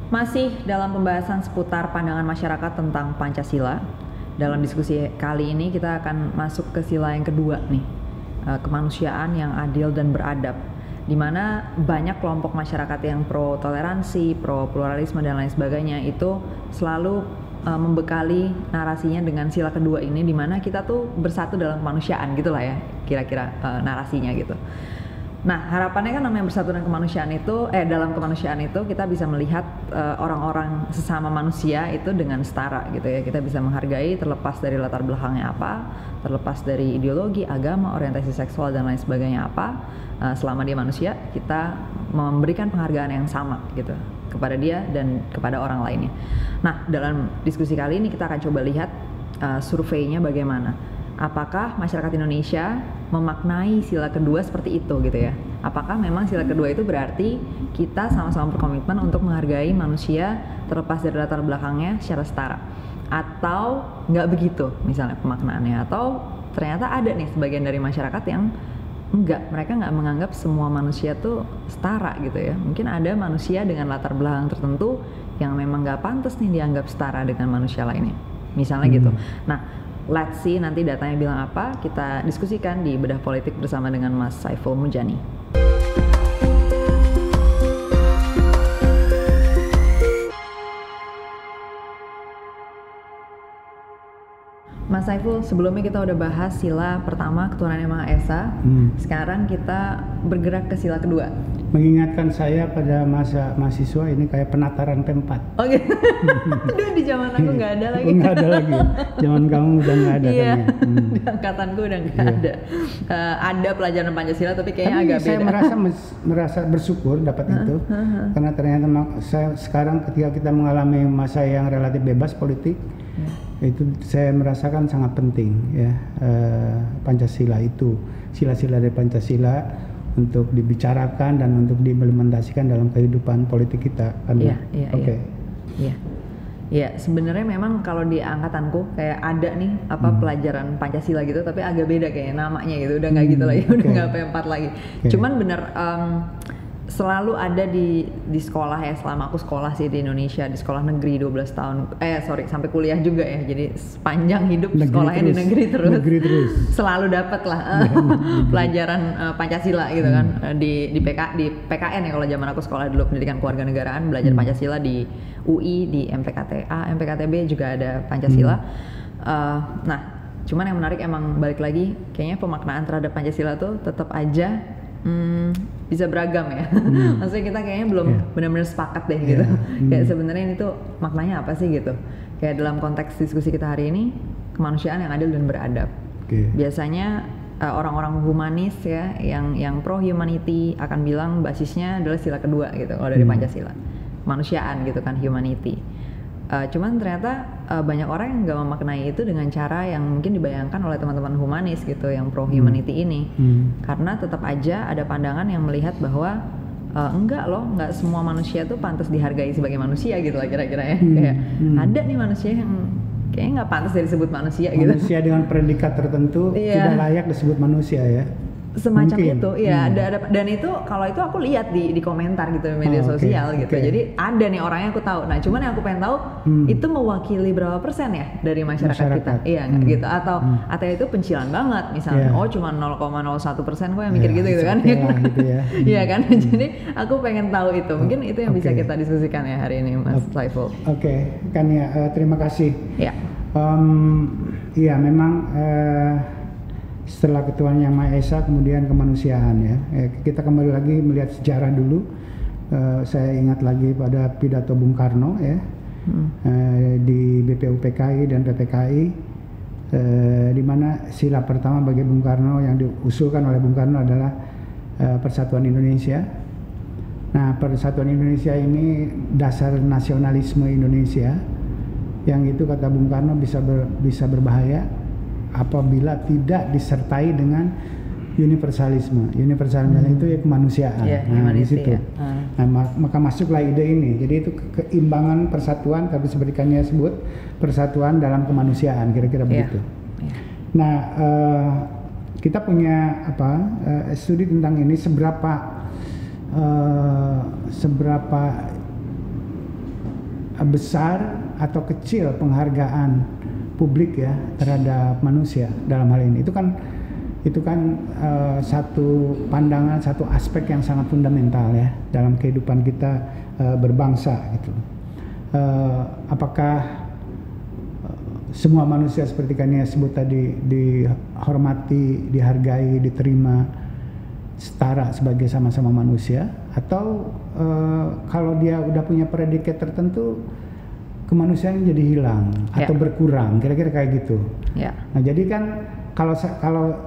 Masih dalam pembahasan seputar pandangan masyarakat tentang Pancasila. Dalam diskusi kali ini kita akan masuk ke sila yang kedua nih, kemanusiaan yang adil dan beradab, di mana banyak kelompok masyarakat yang pro toleransi, pro pluralisme dan lain sebagainya itu selalu membekali narasinya dengan sila kedua ini, di mana kita tuh bersatu dalam kemanusiaan gitulah ya, kira-kira narasinya gitu. Nah, harapannya kan namanya bersatu dan kemanusiaan itu, dalam kemanusiaan itu kita bisa melihat orang-orang sesama manusia itu dengan setara gitu ya. Kita bisa menghargai terlepas dari latar belakangnya apa, terlepas dari ideologi, agama, orientasi seksual dan lain sebagainya apa. Selama dia manusia, kita memberikan penghargaan yang sama gitu kepada dia dan kepada orang lainnya. Nah, dalam diskusi kali ini kita akan coba lihat surveinya bagaimana. Apakah masyarakat Indonesia memaknai sila kedua seperti itu gitu ya? Apakah memang sila kedua itu berarti kita sama-sama berkomitmen untuk menghargai manusia terlepas dari latar belakangnya secara setara? Atau nggak begitu misalnya pemaknaannya? Atau ternyata ada nih sebagian dari masyarakat yang mereka nggak menganggap semua manusia tuh setara gitu ya? Mungkin ada manusia dengan latar belakang tertentu yang memang nggak pantas nih dianggap setara dengan manusia lainnya, misalnya gitu. Nah, let's see nanti datanya bilang apa, kita diskusikan di Bedah Politik bersama dengan Mas Saiful Mujani. Mas Saiful, sebelumnya kita udah bahas sila pertama ketuhanan yang Maha Esa. Sekarang kita bergerak ke sila kedua. Mengingatkan saya pada masa mahasiswa ini kayak penataran P4. Oh gitu. Aduh, di zaman aku nggak ada lagi. Nggak ada lagi. Zaman kamu udah nggak ada iya, kan ya? Di angkatanku udah nggak ada. Ada pelajaran Pancasila tapi kayaknya agak saya beda. Saya merasa bersyukur dapat itu. Karena ternyata saya sekarang ketika kita mengalami masa yang relatif bebas politik, itu saya merasakan sangat penting ya, Pancasila itu, sila-sila dari Pancasila untuk dibicarakan dan untuk diimplementasikan dalam kehidupan politik kita. Iya, sebenarnya memang kalau di angkatanku kayak ada nih pelajaran Pancasila gitu, tapi agak beda kayak namanya gitu, udah nggak gitu lagi, udah nggak P4 lagi. Cuman bener selalu ada di sekolah ya, selama aku sekolah sih di Indonesia, di sekolah negeri 12 tahun, sampai kuliah juga ya, jadi sepanjang hidup negeri sekolahnya terus, di negeri terus. Selalu dapat lah pelajaran Pancasila gitu kan, di PKN ya, kalau zaman aku sekolah dulu pendidikan kewarganegaraan, belajar Pancasila di UI, di MPKTA, MPKTB juga ada Pancasila. Nah, cuman yang menarik emang balik lagi, kayaknya pemaknaan terhadap Pancasila tuh tetap aja bisa beragam ya. Maksudnya kita kayaknya belum benar-benar sepakat deh gitu. Kayak sebenarnya ini tuh maknanya apa sih gitu. Kayak dalam konteks diskusi kita hari ini, kemanusiaan yang adil dan beradab. Biasanya orang-orang humanis ya, yang pro humanity akan bilang basisnya adalah sila kedua gitu kalau dari Pancasila. Kemanusiaan gitu kan, humanity. Cuman ternyata banyak orang yang nggak memaknai itu dengan cara yang mungkin dibayangkan oleh teman-teman humanis gitu, yang pro humanity ini. Karena tetap aja ada pandangan yang melihat bahwa nggak semua manusia tuh pantas dihargai sebagai manusia gitu lah kira-kira ya. Kayak ada nih manusia yang kayaknya nggak pantas disebut manusia gitu. Manusia dengan predikat tertentu tidak layak disebut manusia ya. Semacam mungkin. Itu ya, ada dan itu kalau itu aku lihat di komentar gitu di media sosial gitu. Jadi ada nih orangnya aku tahu. Nah, cuman yang aku pengen tahu itu mewakili berapa persen ya dari masyarakat kita? Iya gitu, atau itu pencilan banget misalnya. Oh, cuma 0,01% kok yang mikir gitu kan. Gitu ya. Iya kan? Jadi aku pengen tahu itu. Mungkin itu yang bisa kita diskusikan ya hari ini, Mas Saiful. Kan ya, terima kasih. Ya. Iya, memang setelah ketuhanan yang Maha Esa kemudian kemanusiaan ya. Kita kembali lagi melihat sejarah dulu. Saya ingat lagi pada pidato Bung Karno ya, di BPUPKI dan PPKI, di mana sila pertama bagi Bung Karno yang diusulkan oleh Bung Karno adalah Persatuan Indonesia. Nah, Persatuan Indonesia ini dasar nasionalisme Indonesia, yang itu kata Bung Karno bisa berbahaya apabila tidak disertai dengan universalisme. Universalisme itu ya kemanusiaan. Di situ. Maka masuklah ide ini. Jadi itu keimbangan persatuan, tapi seperti sebut persatuan dalam kemanusiaan, kira-kira begitu. Nah, kita punya studi tentang ini, seberapa besar atau kecil penghargaan publik ya terhadap manusia dalam hal ini, itu kan satu pandangan, satu aspek yang sangat fundamental ya dalam kehidupan kita berbangsa gitu. Apakah semua manusia seperti Kania sebut tadi dihormati, dihargai, diterima, setara sebagai sama-sama manusia, atau kalau dia udah punya predikat tertentu kemanusiaan jadi hilang atau berkurang, kira-kira kayak gitu. Nah jadi kan kalau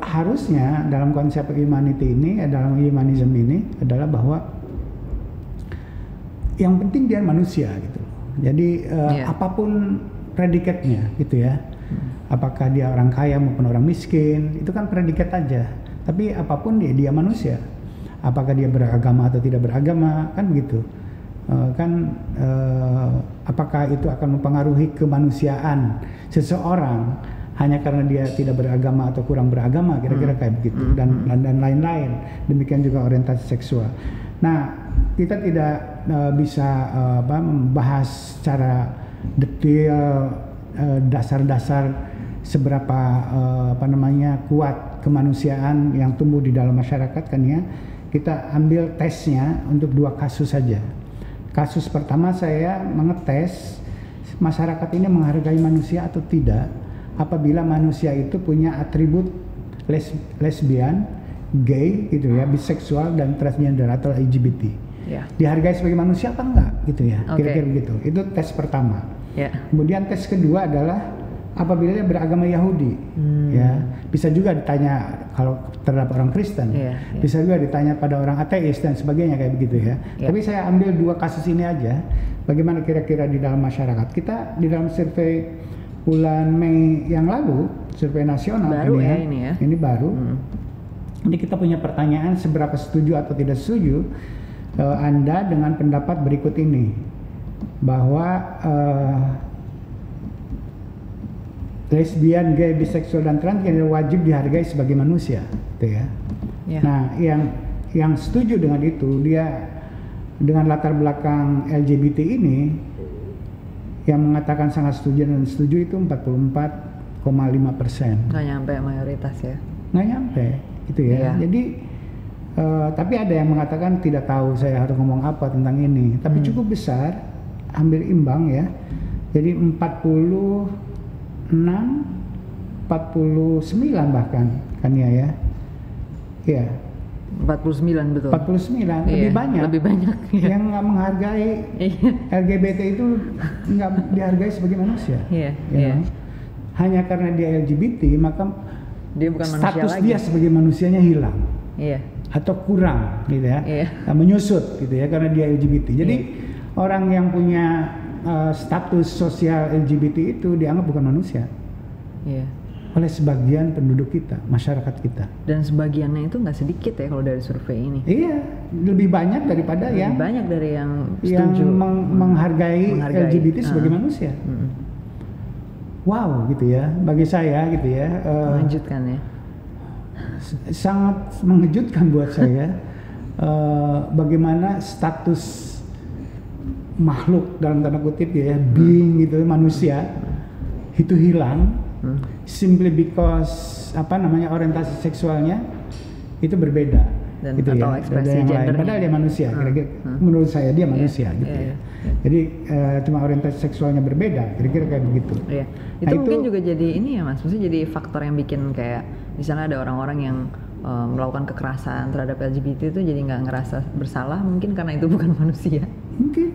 harusnya dalam konsep humanity ini, dalam humanism ini adalah bahwa yang penting dia manusia gitu. Jadi apapun predikatnya gitu ya, apakah dia orang kaya maupun orang miskin, itu kan predikat aja. Tapi apapun dia manusia, apakah dia beragama atau tidak beragama, kan begitu. Apakah itu akan mempengaruhi kemanusiaan seseorang hanya karena dia tidak beragama atau kurang beragama, kira-kira kayak begitu, dan lain-lain. Demikian juga orientasi seksual. Nah, kita tidak bisa membahas secara detail dasar-dasar seberapa kuat kemanusiaan yang tumbuh di dalam masyarakat kan ya. Kita ambil tesnya untuk 2 kasus saja. Kasus pertama saya mengetes masyarakat ini menghargai manusia atau tidak apabila manusia itu punya atribut lesbian, gay gitu ya, biseksual dan transgender atau LGBT. Dihargai sebagai manusia apa enggak gitu ya, kira-kira begitu. Itu tes pertama. Kemudian tes kedua adalah apabila dia beragama Yahudi, ya bisa juga ditanya kalau terhadap orang Kristen, bisa juga ditanya pada orang ateis dan sebagainya kayak begitu ya. Tapi saya ambil 2 kasus ini aja, bagaimana kira-kira di dalam masyarakat kita di dalam survei bulan Mei yang lalu, survei nasional baru ini ya. Ini baru. Ini kita punya pertanyaan seberapa setuju atau tidak setuju Anda dengan pendapat berikut ini, bahwa lesbian, gay, biseksual dan transgender wajib dihargai sebagai manusia, gitu ya. Nah, yang setuju dengan itu, dia dengan latar belakang LGBT ini, yang mengatakan sangat setuju dan setuju itu 44,5%. Nggak nyampe mayoritas ya? Nggak nyampe, gitu ya. Jadi, tapi ada yang mengatakan tidak tahu saya harus ngomong apa tentang ini. Tapi cukup besar, hampir imbang ya. Jadi 46, 49 bahkan kan ya. Iya. 49 betul. 49 lebih banyak yang nggak menghargai LGBT itu, nggak dihargai sebagai manusia. Hanya karena dia LGBT maka dia bukan status manusia dia lagi. Sebagai manusianya hilang. Atau kurang gitu ya. Menyusut gitu ya karena dia LGBT. Jadi orang yang punya status sosial LGBT itu dianggap bukan manusia oleh sebagian penduduk kita, masyarakat kita. Dan sebagiannya itu nggak sedikit ya kalau dari survei ini. Iya, lebih banyak daripada lebih banyak dari yang setuju menghargai LGBT sebagai manusia. Wow gitu ya, bagi saya gitu ya. Mengejutkan ya. Sangat mengejutkan buat saya bagaimana status makhluk dalam tanda kutip ya, being gitu, manusia itu hilang simply because orientasi seksualnya itu berbeda dan gitu atau ya, ekspresi yang gendernya. padahal dia manusia, kira-kira menurut saya dia manusia gitu ya. Jadi cuma orientasi seksualnya berbeda, kira-kira kayak begitu. Itu mungkin juga jadi ini ya Mas, maksudnya jadi faktor yang bikin kayak misalnya ada orang-orang yang melakukan kekerasan terhadap LGBT itu jadi nggak ngerasa bersalah, mungkin karena itu bukan manusia. Mungkin.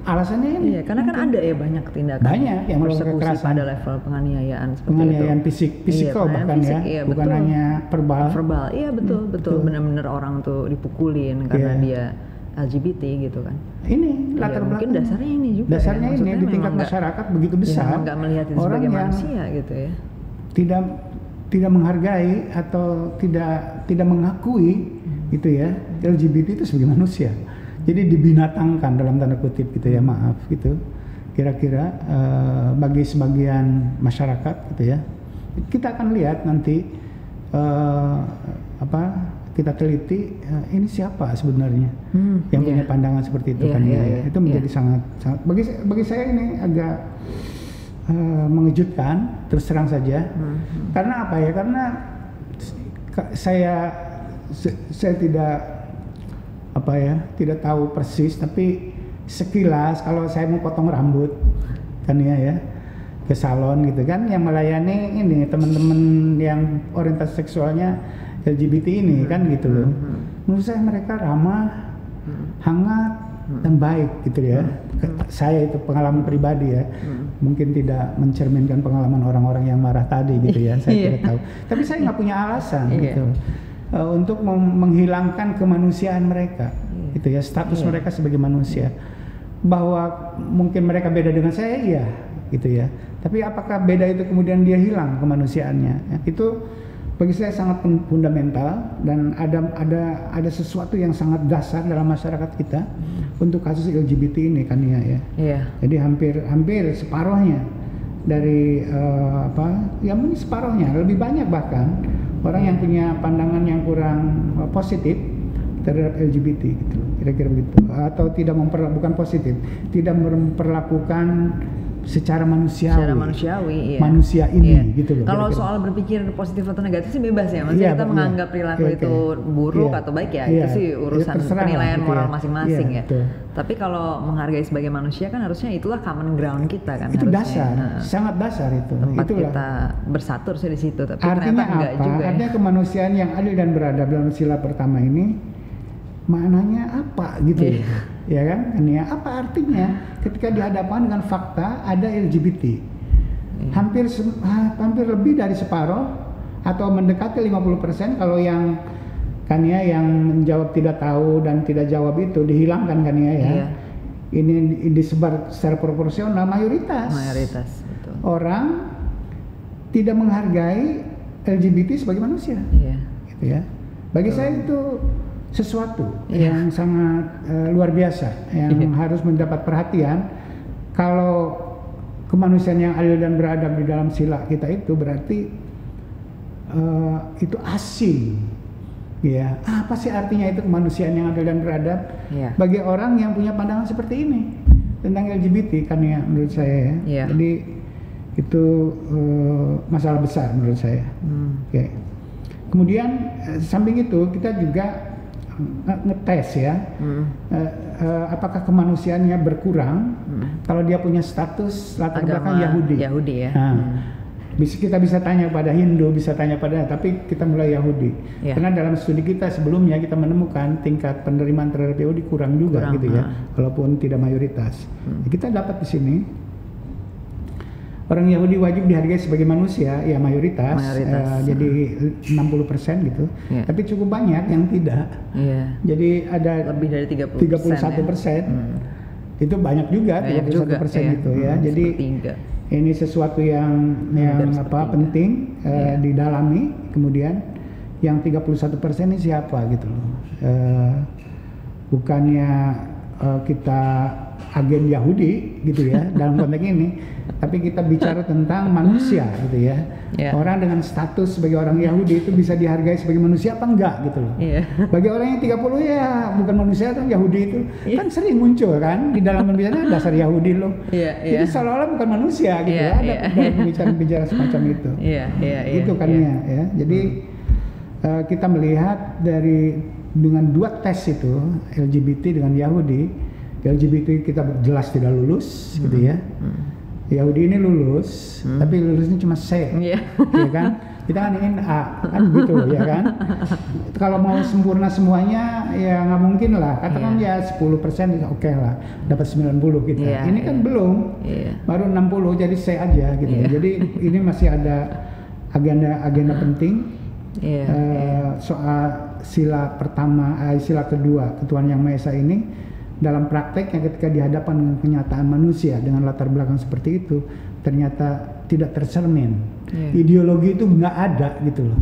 Alasannya ini. Karena kan ada ya banyak tindakan. Banyak yang melakukan kekerasan pada level penganiayaan seperti penganiayaan itu. fisikal bahkan fisik, ya, bukan hanya verbal. Iya betul. Benar-benar orang tuh dipukulin karena dia LGBT gitu kan. Ini latar belakang. Mungkin dasarnya ini juga. Dasarnya ini di tingkat masyarakat begitu besar. Nggak melihat itu sebagai manusia gitu ya. Tidak menghargai atau tidak mengakui gitu ya LGBT itu sebagai manusia. Jadi dibinatangkan dalam tanda kutip gitu ya, maaf gitu. Kira-kira bagi sebagian masyarakat gitu ya. Kita akan lihat nanti kita teliti ini siapa sebenarnya yang punya pandangan seperti itu kan ya. Itu menjadi sangat bagi saya ini agak mengejutkan, terus terang saja. Karena apa ya? Karena saya tidak tahu persis, tapi sekilas kalau saya mau potong rambut kan ya ke salon gitu kan, yang melayani ini teman-teman yang orientasi seksualnya LGBT ini kan gitu loh. Menurut saya mereka ramah, hangat dan baik gitu ya. Saya itu pengalaman pribadi ya. Mungkin tidak mencerminkan pengalaman orang-orang yang marah tadi gitu ya. Saya tidak tahu. Tapi saya nggak punya alasan gitu untuk menghilangkan kemanusiaan mereka gitu ya, status mereka sebagai manusia. Bahwa mungkin mereka beda dengan saya, iya gitu ya. Tapi apakah beda itu kemudian dia hilang kemanusiaannya? Ya, itu bagi saya sangat fundamental, dan ada sesuatu yang sangat dasar dalam masyarakat kita untuk kasus LGBT ini kan ya. Jadi hampir separuhnya dari mungkin separuhnya, lebih banyak bahkan orang yang punya pandangan yang kurang positif terhadap LGBT gitu, kira-kira begitu, atau bukan positif, tidak memperlakukan secara manusiawi manusia ini gitu loh. Kalau kira-kira soal berpikir positif atau negatif sih bebas ya, maksudnya kita menganggap perilaku itu buruk atau baik ya, itu sih urusan penilaian gitu moral masing-masing ya. Betul. Tapi kalau menghargai sebagai manusia kan harusnya itulah common ground kita kan. Itu harusnya, dasar, sangat dasar itu. Tempat Itulah kita bersatu harusnya di situ. Tapi artinya ternyata enggak apa? juga. Artinya kemanusiaan yang adil dan beradab dalam sila pertama ini maknanya apa gitu ya kan? Ini apa artinya ketika dihadapkan dengan fakta ada LGBT hampir lebih dari separuh atau mendekati 50% kalau yang kan ya yang menjawab tidak tahu dan tidak jawab itu dihilangkan kan ya. Ini disebar secara proporsional, mayoritas betul. Orang tidak menghargai LGBT sebagai manusia gitu ya. Bagi saya itu sesuatu yang sangat luar biasa yang harus mendapat perhatian. Kalau kemanusiaan yang adil dan beradab di dalam sila kita itu berarti itu asing ya. Apa sih artinya itu kemanusiaan yang adil dan beradab bagi orang yang punya pandangan seperti ini tentang LGBT kan ya, menurut saya ya. Jadi itu masalah besar menurut saya. Kemudian samping itu kita juga ngetes ya, apakah kemanusiaannya berkurang kalau dia punya status latar belakang Yahudi ya. Kita bisa tanya pada Hindu, bisa tanya pada, tapi kita mulai Yahudi. Karena dalam studi kita sebelumnya kita menemukan tingkat penerimaan terhadap Yahudi kurang juga gitu ya, walaupun tidak mayoritas. Kita dapat di sini orang Yahudi wajib dihargai sebagai manusia, ya mayoritas. Jadi 60% gitu. Tapi cukup banyak yang tidak. Jadi ada lebih dari 31%. Itu banyak juga, 31% itu ya. Jadi ini sesuatu yang penting didalami. Kemudian yang 31% ini siapa gitu loh. Bukannya kita agen Yahudi gitu ya dalam konteks ini, tapi kita bicara tentang manusia gitu ya. Orang dengan status sebagai orang Yahudi itu bisa dihargai sebagai manusia apa enggak gitu loh. Bagi orang yang 30 ya bukan manusia kan Yahudi itu kan sering muncul kan di dalam pembicaraan dasar Yahudi loh. Jadi seolah-olah bukan manusia gitu ya. Ada dalam pembicaraan semacam itu. Itu kan ya. Jadi kita melihat dengan dua tes itu, LGBT dengan Yahudi. LGBT kita jelas tidak lulus gitu ya. Yahudi ini lulus, tapi lulusnya cuma C, ya kan? Kita kan ingin A, kan gitu ya kan? Kalau mau sempurna semuanya ya nggak mungkin lah. Katakan ya 10% oke lah, dapat 90 kita. Ini kan belum, baru 60 jadi C aja gitu. Jadi ini masih ada agenda penting soal sila pertama, sila kedua Ketuhanan Yang Maha Esa ini. Dalam prakteknya ketika dihadapkan dengan kenyataan manusia dengan latar belakang seperti itu ternyata tidak tercermin. Ideologi itu nggak ada gitu loh.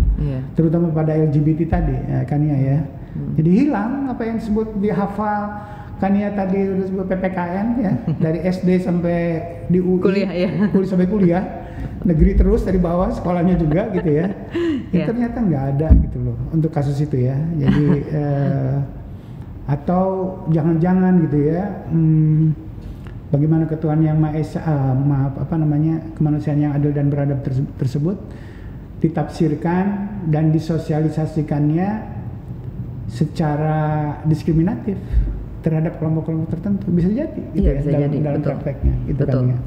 Terutama pada LGBT tadi kan ya. Jadi hilang apa yang disebut dihafal kan ya tadi disebut PPKN ya dari SD sampai di UI kuliah sampai kuliah negeri terus dari bawah sekolahnya juga gitu ya. Yeah. Ternyata nggak ada gitu loh untuk kasus itu ya. Jadi atau jangan-jangan gitu ya. Bagaimana ketuhanan yang Maha Esa, kemanusiaan yang adil dan beradab tersebut ditafsirkan dan disosialisasikannya secara diskriminatif terhadap kelompok-kelompok tertentu, bisa jadi gitu ya, bisa dalam betul. prakteknya gitu. Betul. Kan ya.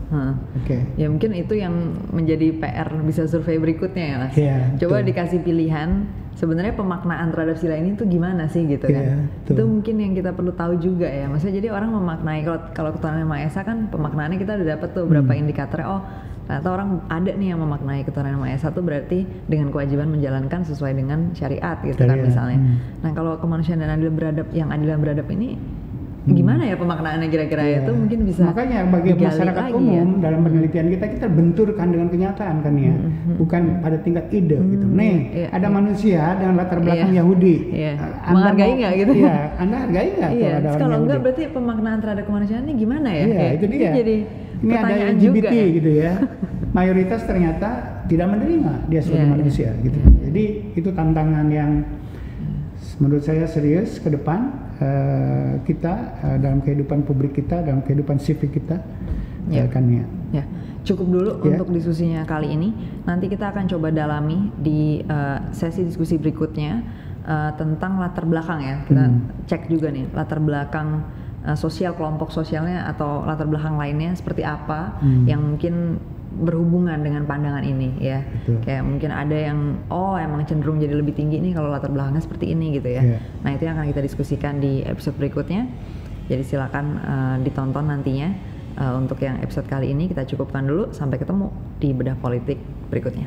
Oke. Ya mungkin itu yang menjadi PR bisa survei berikutnya ya Mas. Coba dikasih pilihan sebenarnya pemaknaan terhadap sila ini tuh gimana sih gitu kan. Itu mungkin yang kita perlu tahu juga ya. Maksudnya jadi orang memaknai kalau ketuhanan yang Maha Esa kan pemaknaannya kita udah dapat tuh berapa indikatornya. Oh, ternyata orang ada nih yang memaknai ketuhanan yang Maha Esa tuh berarti dengan kewajiban menjalankan sesuai dengan syariat gitu kan misalnya. Nah, kalau kemanusiaan dan adil beradab, yang adil dan beradab ini gimana ya pemaknaannya kira-kira itu mungkin bisa. Makanya bagi masyarakat umum dalam penelitian kita benturkan dengan kenyataan kan ya, bukan pada tingkat ide gitu. Nih ada manusia dengan latar belakang Yahudi, menghargai nggak gitu? Iya, Anda hargai nggak? Kalau enggak berarti pemaknaan terhadap kemanusiaan ini gimana ya? Iya, itu dia. Jadi ini ada LGBT juga, gitu ya. Mayoritas ternyata tidak menerima dia sebagai manusia gitu. Jadi itu tantangan yang menurut saya serius ke depan. Kita dalam kehidupan publik kita, dalam kehidupan sivik kita kan ya. Cukup dulu untuk diskusinya kali ini. Nanti kita akan coba dalami di sesi diskusi berikutnya tentang latar belakang ya. Kita cek juga nih latar belakang sosial, kelompok sosialnya atau latar belakang lainnya seperti apa yang mungkin berhubungan dengan pandangan ini ya. Kayak mungkin ada yang emang cenderung jadi lebih tinggi nih kalau latar belakangnya seperti ini gitu ya. Nah, itu yang akan kita diskusikan di episode berikutnya. Jadi silakan ditonton nantinya. Untuk yang episode kali ini kita cukupkan dulu, sampai ketemu di Bedah Politik berikutnya.